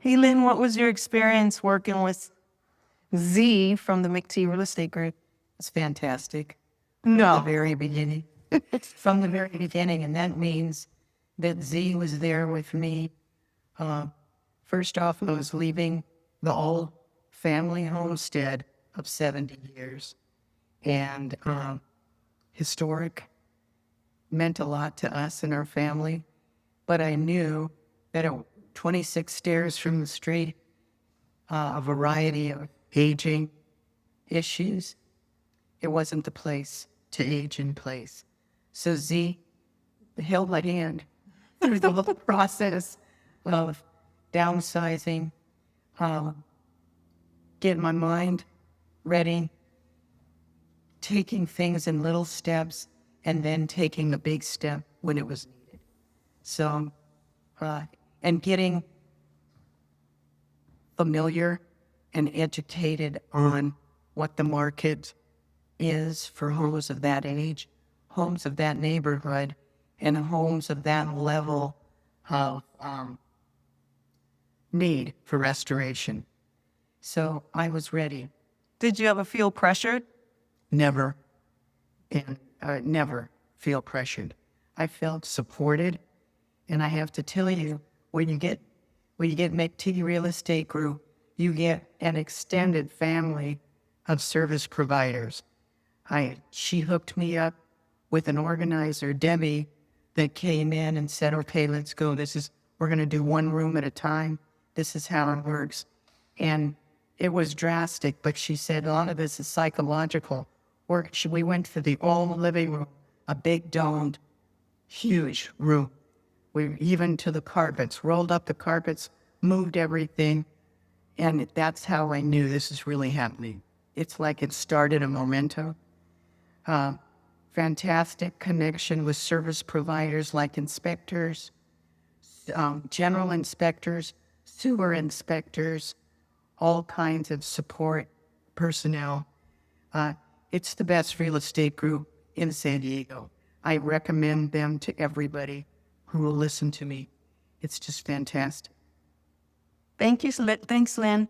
Hey, Lynn, what was your experience working with Z from the McT Real Estate Group? It's fantastic. No. From the very beginning. From the very beginning, and that means that Z was there with me. First off, I was leaving the old family homestead of 70 years. And historic, meant a lot to us and our family. But I knew that at 26 stairs from the street, a variety of aging issues, it wasn't the place to age in place. So Z held my hand through the whole process of downsizing, getting my mind ready, taking things in little steps, and then taking a big step when it was needed. So, and getting familiar and educated on what the market is for homes of that age, homes of that neighborhood, and homes of that level of need for restoration. So I was ready. Did you ever feel pressured? Never, and never feel pressured. I felt supported, and I have to tell you, when you get McT Real Estate Group, you get an extended family of service providers. She hooked me up with an organizer, Debbie, that came in and said, "Okay, let's go. We're going to do one room at a time. This is how it works." And it was drastic, but she said a lot of this is psychological. We went to the old living room, a big domed, huge room. We even to the carpets, rolled up the carpets, moved everything, and that's how I knew this is really happening. It's like it started a momentum. Fantastic connection with service providers like inspectors, general inspectors, sewer inspectors, all kinds of support personnel. It's the best real estate group in San Diego. I recommend them to everybody who will listen to me. It's just fantastic. Thanks, Lynn.